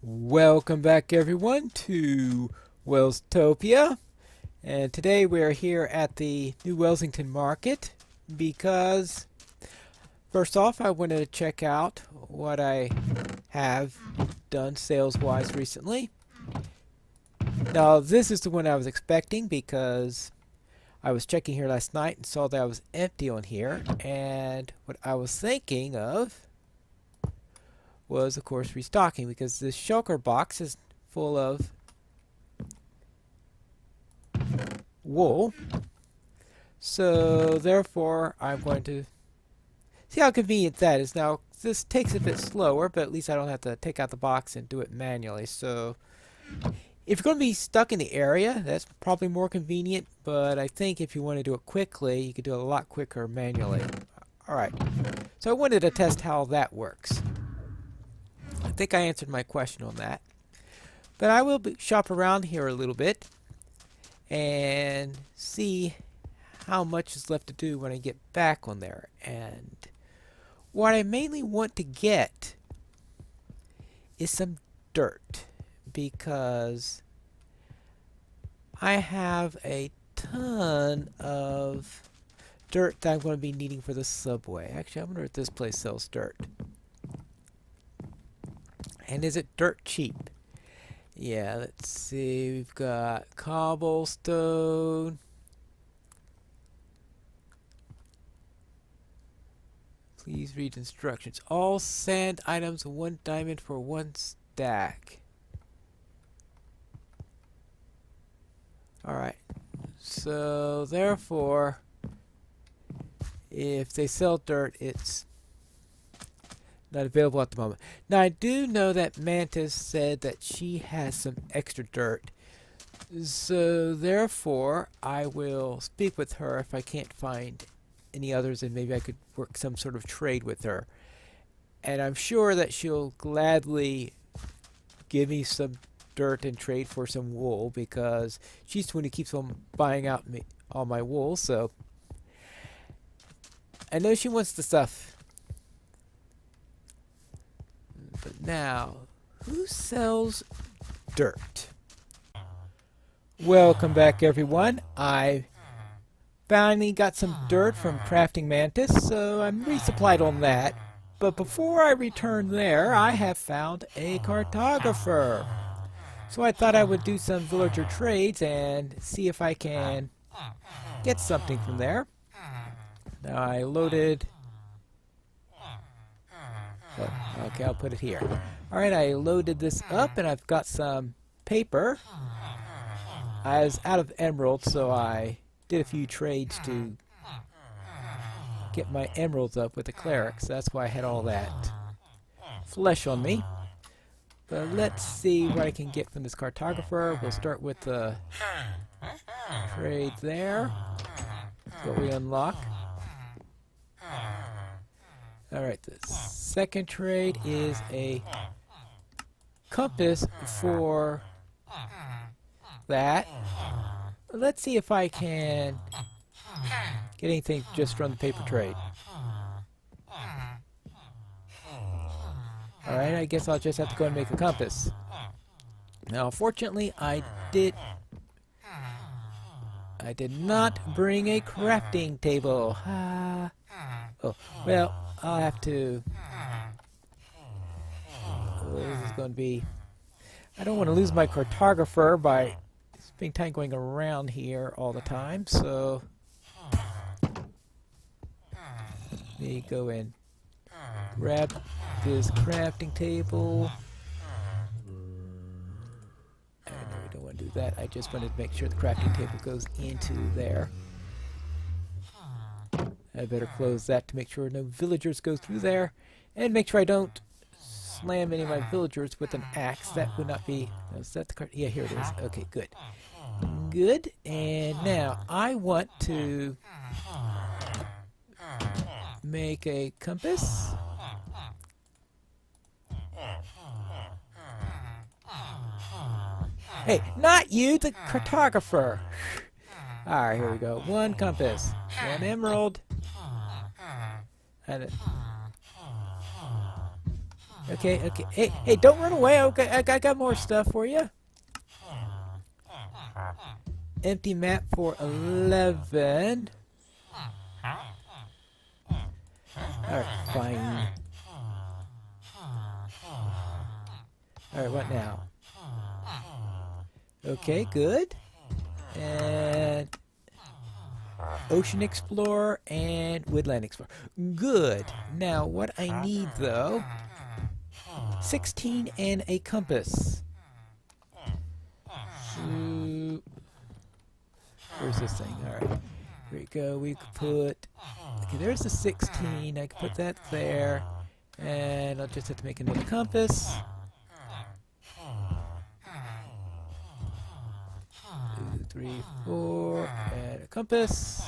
Welcome back everyone to Welstopia, and today we are here at the New Wellington Market because first off I wanted to check out what I have done sales wise recently. Now this is the one I was expecting because I was checking here last night and saw that I was empty on here, and what I was thinking of was of course restocking because this shulker box is full of wool, so therefore I'm going to see how convenient that is. Now this takes a bit slower, but at least I don't have to take out the box and do it manually. So if you're going to be stuck in the area, that's probably more convenient, but I think if you want to do it quickly, you could do it a lot quicker manually. Alright, so I wanted to test how that works. I think I answered my question on that. But I will shop around here a little bit and see how much is left to do when I get back on there. And what I mainly want to get is some dirt, because I have a ton of dirt that I'm going to be needing for the subway. Actually, I wonder if this place sells dirt. And is it dirt cheap? Yeah, let's see. We've got cobblestone. Please read instructions. All sand items, 1 diamond for 1 stack. Alright. So, therefore, if they sell dirt, it's not available at the moment. Now I do know that Mantis said that she has some extra dirt, so therefore I will speak with her if I can't find any others, and maybe I could work some sort of trade with her. And I'm sure that she'll gladly give me some dirt and trade for some wool, because she's the one who keeps on buying out all my wool, so I know she wants the stuff. But now, who sells dirt? Welcome back everyone. I finally got some dirt from Crafting Mantis, so I'm resupplied on that. But before I return there, I have found a cartographer. So I thought I would do some villager trades and see if I can get something from there. Now I loaded... Oh, okay, I'll put it here. Alright, I loaded this up and I've got some paper. I was out of emeralds, so I did a few trades to get my emeralds up with the clerics. That's why I had all that flesh on me. But let's see what I can get from this cartographer. We'll start with the trade there. That's what we unlock. Alright, the second trade is a compass for that. Let's see if I can get anything just from the paper trade. Alright, I guess I'll just have to go and make a compass. Now, fortunately, I did not bring a crafting table. Oh, well, I'll have to... Oh, this is going to be... I don't want to lose my cartographer by spending time going around here all the time, so... Let me go and grab this crafting table. And no, we don't want to do that. I just wanted to make sure the crafting table goes into there. I better close that to make sure no villagers go through there, and make sure I don't slam any of my villagers with an axe. That would not be... Oh, is that the card? Yeah, here it is. Okay, good. Good. And now I want to make a compass. Hey, not you, the cartographer. Alright, here we go. 1 compass, 1 emerald, and Okay, okay. Hey, hey, don't run away. Okay, I got more stuff for you. Empty map for 11. Alright, fine. Alright, what now? Okay, good. And Ocean Explorer and Woodland Explorer. Good. Now, what I need, though, 16 and a compass. Where's this thing? Alright. Here we go. We could put... Okay, there's the 16. I can put that there. And I'll just have to make another compass. 2, 3, 4. And a compass.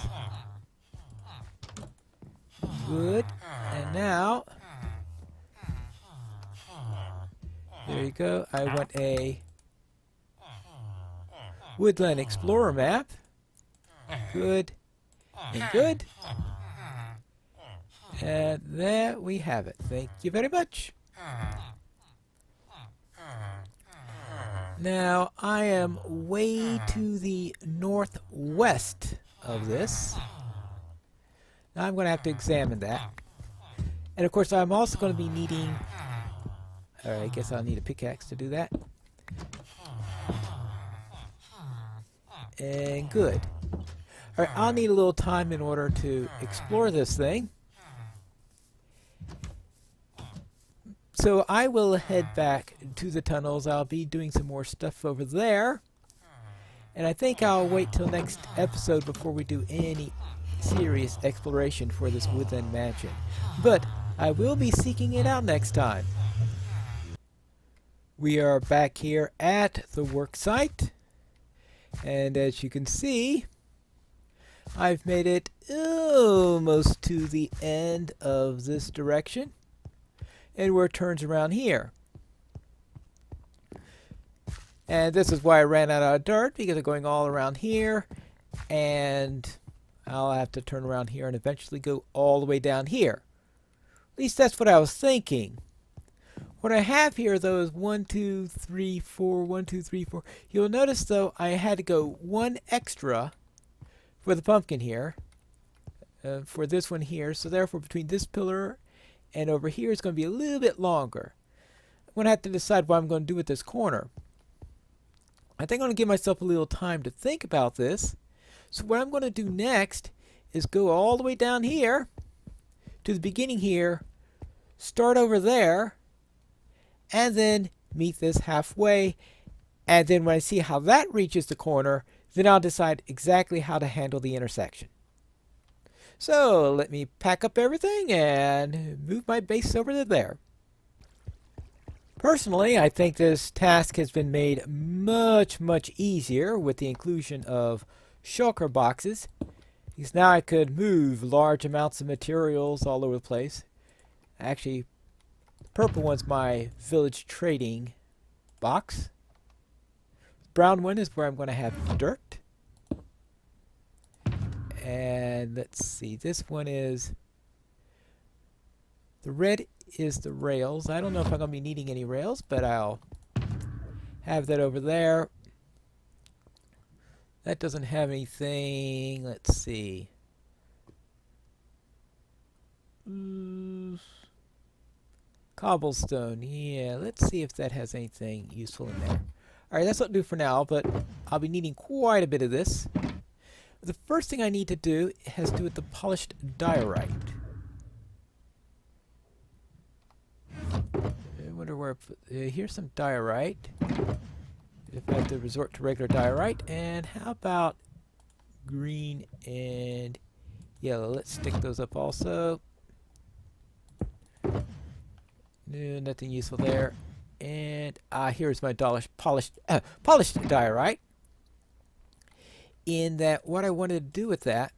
Good. And now... There you go. I want a Woodland Explorer map. Good. And good. And there we have it. Thank you very much. Now, I am way to the northwest of this. Now, I'm going to have to examine that. And of course, I'm also going to be needing... Alright, I guess I'll need a pickaxe to do that. And good. Alright, I'll need a little time in order to explore this thing. So I will head back to the tunnels. I'll be doing some more stuff over there. And I think I'll wait till next episode before we do any serious exploration for this woodland mansion. But I will be seeking it out next time. We are back here at the work site. And as you can see, I've made it almost to the end of this direction. And where it turns around here. And this is why I ran out of dirt, because I'm going all around here. And I'll have to turn around here and eventually go all the way down here. At least that's what I was thinking. What I have here, though, is 1, 2, 3, 4, 1, 2, 3, 4. You'll notice, though, I had to go one extra for the pumpkin here. For this one here. So therefore, between this pillar and over here, it's going to be a little bit longer. I'm going to have to decide what I'm going to do with this corner. I think I'm going to give myself a little time to think about this. So what I'm going to do next is go all the way down here to the beginning here, start over there, and then meet this halfway. And then when I see how that reaches the corner, then I'll decide exactly how to handle the intersection. So let me pack up everything and move my base over to there. Personally, I think this task has been made much, much easier with the inclusion of shulker boxes. Because now I could move large amounts of materials all over the place. Actually, the purple one's my village trading box. The brown one is where I'm going to have dirt. And let's see, this one is... The red is the rails. I don't know if I'm going to be needing any rails, but I'll have that over there. That doesn't have anything. Let's see. Cobblestone. Yeah, let's see if that has anything useful in there. Alright, that's what I'll do for now, but I'll be needing quite a bit of this. The first thing I need to do has to do with the polished diorite. I wonder where... here's some diorite. If I have to resort to regular diorite. And how about green and yellow? Let's stick those up also. No, nothing useful there. And here's my polished diorite. In that, what I wanted to do with that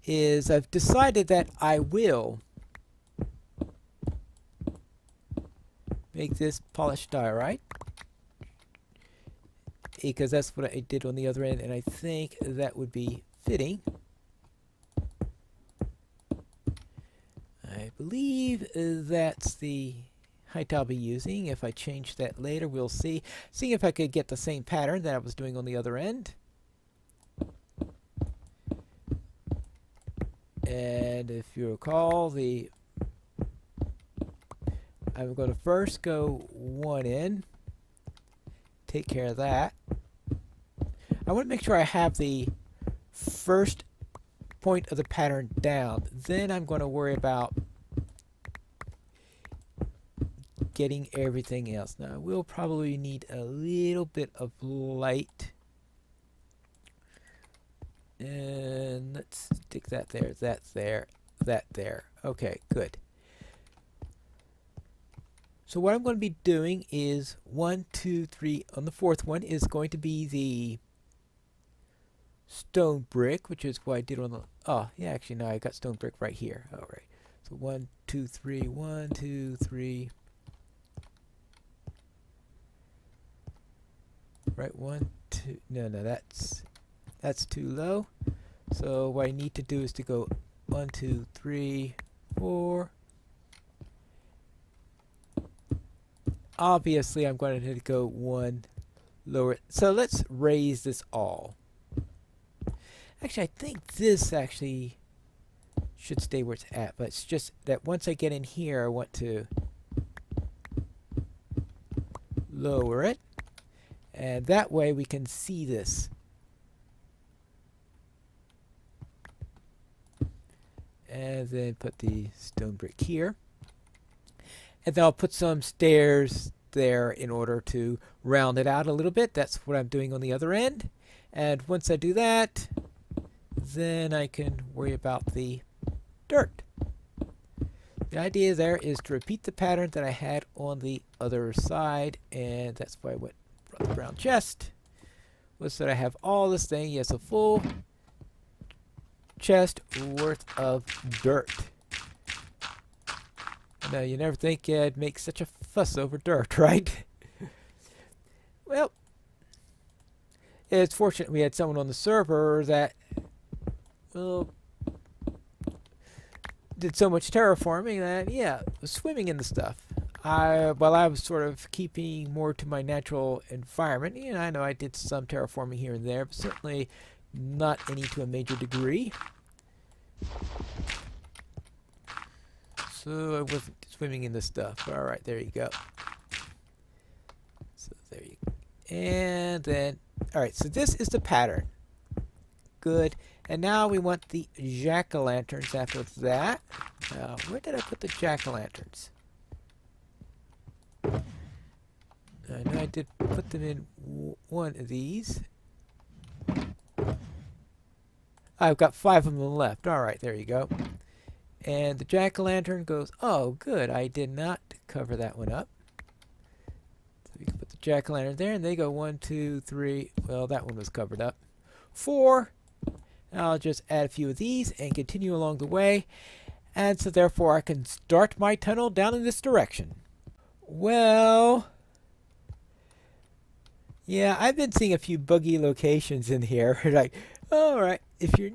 is I've decided that I will make this polished diorite, because that's what I did on the other end, and I think that would be fitting. I believe that's the height I'll be using. If I change that later, we'll see. Seeing if I could get the same pattern that I was doing on the other end. And if you recall, I'm going to first go one in, take care of that. I want to make sure I have the first point of the pattern down. Then I'm going to worry about getting everything else. Now, we'll probably need a little bit of light. And let's stick that there, that there, that there. Okay, good. So what I'm going to be doing is 1, 2, 3. On the fourth one is going to be the stone brick, which is what I did on the... Oh, yeah, actually, no, I got stone brick right here. All right. So 1, 2, 3, 1, 2, 3. Right, 1, 2. No, that's too low. So what I need to do is to go 1, 2, 3, 4. Obviously, I'm going to go one lower. So let's raise this all. Actually, I think this actually should stay where it's at, but it's just that once I get in here, I want to lower it, and that way we can see this. And then put the stone brick here. And then I'll put some stairs there in order to round it out a little bit. That's what I'm doing on the other end. And once I do that, then I can worry about the dirt. The idea there is to repeat the pattern that I had on the other side, and that's why I went for the brown chest. Was that I have all this thing, yes, a full chest worth of dirt. Now, you never think I'd make such a fuss over dirt, right? Well, it's fortunate we had someone on the server that, well, did so much terraforming that, yeah, was swimming in the stuff. While I was sort of keeping more to my natural environment, you know, I know I did some terraforming here and there, but certainly not any to a major degree. So I wasn't swimming in the stuff. All right, there you go. So there you go. And then, all right, so this is the pattern. Good. And now we want the jack-o'-lanterns after that. Now, where did I put the jack-o'-lanterns? I know I did put them in one of these. I've got 5 of them left. All right, there you go. And the jack-o'-lantern goes, oh, good, I did not cover that one up. So we can put the jack-o'-lantern there, and they go 1, 2, 3. Well, that one was covered up. 4. I'll just add a few of these and continue along the way. And so therefore I can start my tunnel down in this direction. Well, yeah, I've been seeing a few buggy locations in here. Like, all right, if you're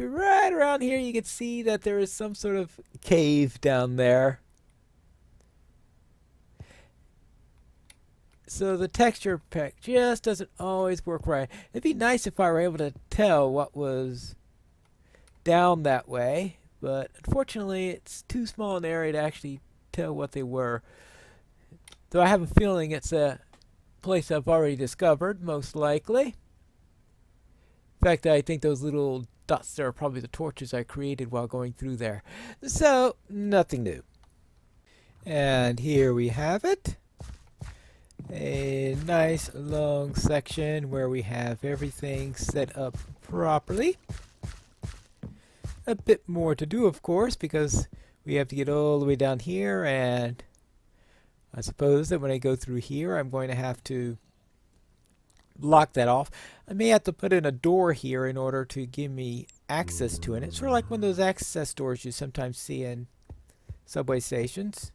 right around here, you can see that there is some sort of cave down there. So the texture pack just doesn't always work right. It'd be nice if I were able to tell what was down that way, but unfortunately it's too small an area to actually tell what they were. Though I have a feeling it's a place I've already discovered, most likely. In fact, I think those little dots there are probably the torches I created while going through there. So, nothing new. And here we have it. A nice long section where we have everything set up properly. A bit more to do, of course, because we have to get all the way down here, and I suppose that when I go through here, I'm going to have to block that off. I may have to put in a door here in order to give me access to it. It's sort of like one of those access doors you sometimes see in subway stations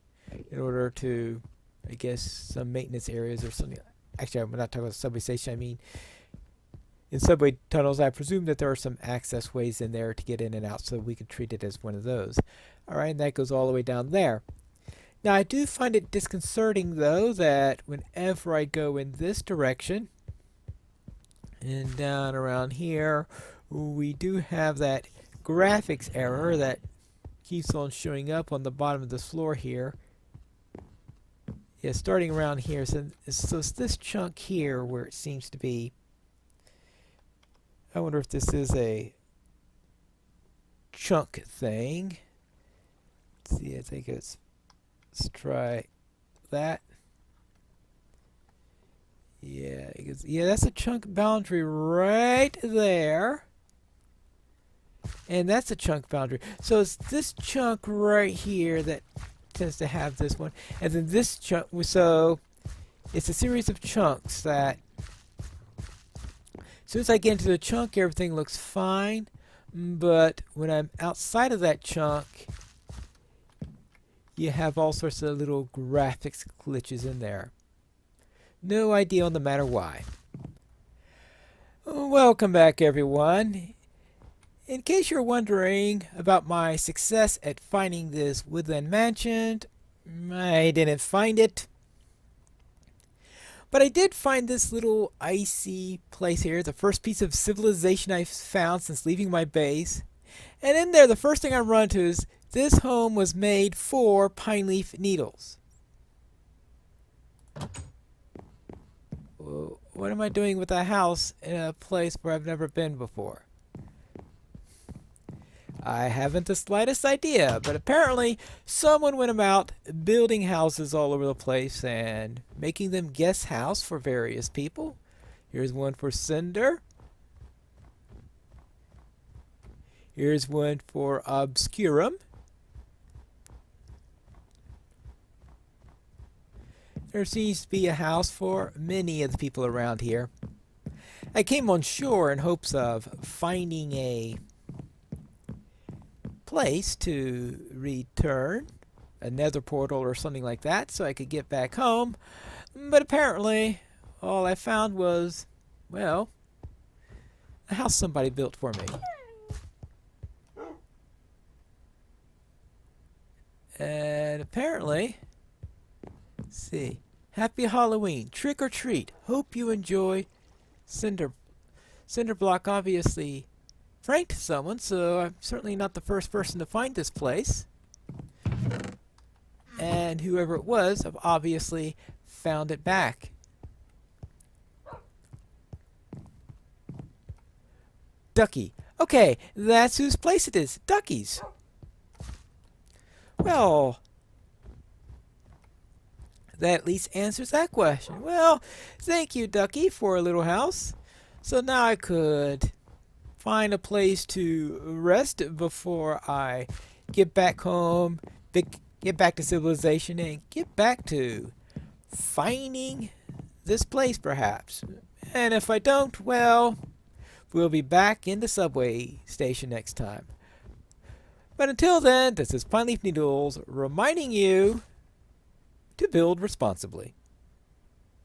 in order to, I guess, some maintenance areas or something. Actually, I'm not talking about the subway station. I mean, in subway tunnels, I presume that there are some access ways in there to get in and out, so we can treat it as one of those. All right, and that goes all the way down there. Now, I do find it disconcerting, though, that whenever I go in this direction and down around here, we do have that graphics error that keeps on showing up on the bottom of the floor here. Yeah, starting around here. So it's this chunk here where it seems to be. I wonder if this is a chunk thing. Let's see, I think let's try that. Yeah, that's a chunk boundary right there. And that's a chunk boundary. So it's this chunk right here that tends to have this one. And then this chunk, so it's a series of chunks that, as soon as I get into the chunk, everything looks fine. But when I'm outside of that chunk, you have all sorts of little graphics glitches in there. No idea on the matter why. Welcome back, everyone. In case you're wondering about my success at finding this woodland mansion, I didn't find it. But I did find this little icy place here, the first piece of civilization I've found since leaving my base. And in there, the first thing I run into is this home was made for pine leaf needles. Well, what am I doing with a house in a place where I've never been before? I haven't the slightest idea, but apparently someone went about building houses all over the place and making them guest house for various people. Here's one for Cinder. Here's one for Obscurum. There seems to be a house for many of the people around here. I came on shore in hopes of finding a place to return, a nether portal or something like that, so I could get back home. But apparently, all I found was, well, a house somebody built for me. And apparently, let's see, Happy Halloween, trick or treat, hope you enjoy. Cinder Block obviously franked someone, so I'm certainly not the first person to find this place. And whoever it was, I've obviously found it back. Ducky. Okay, that's whose place it is. Ducky's. Well, that at least answers that question. Well, thank you, Ducky, for a little house. So now I could find a place to rest before I get back home, get back to civilization, and get back to finding this place, perhaps. And if I don't, well, we'll be back in the subway station next time. But until then, this is Pineleaf Needles reminding you to build responsibly.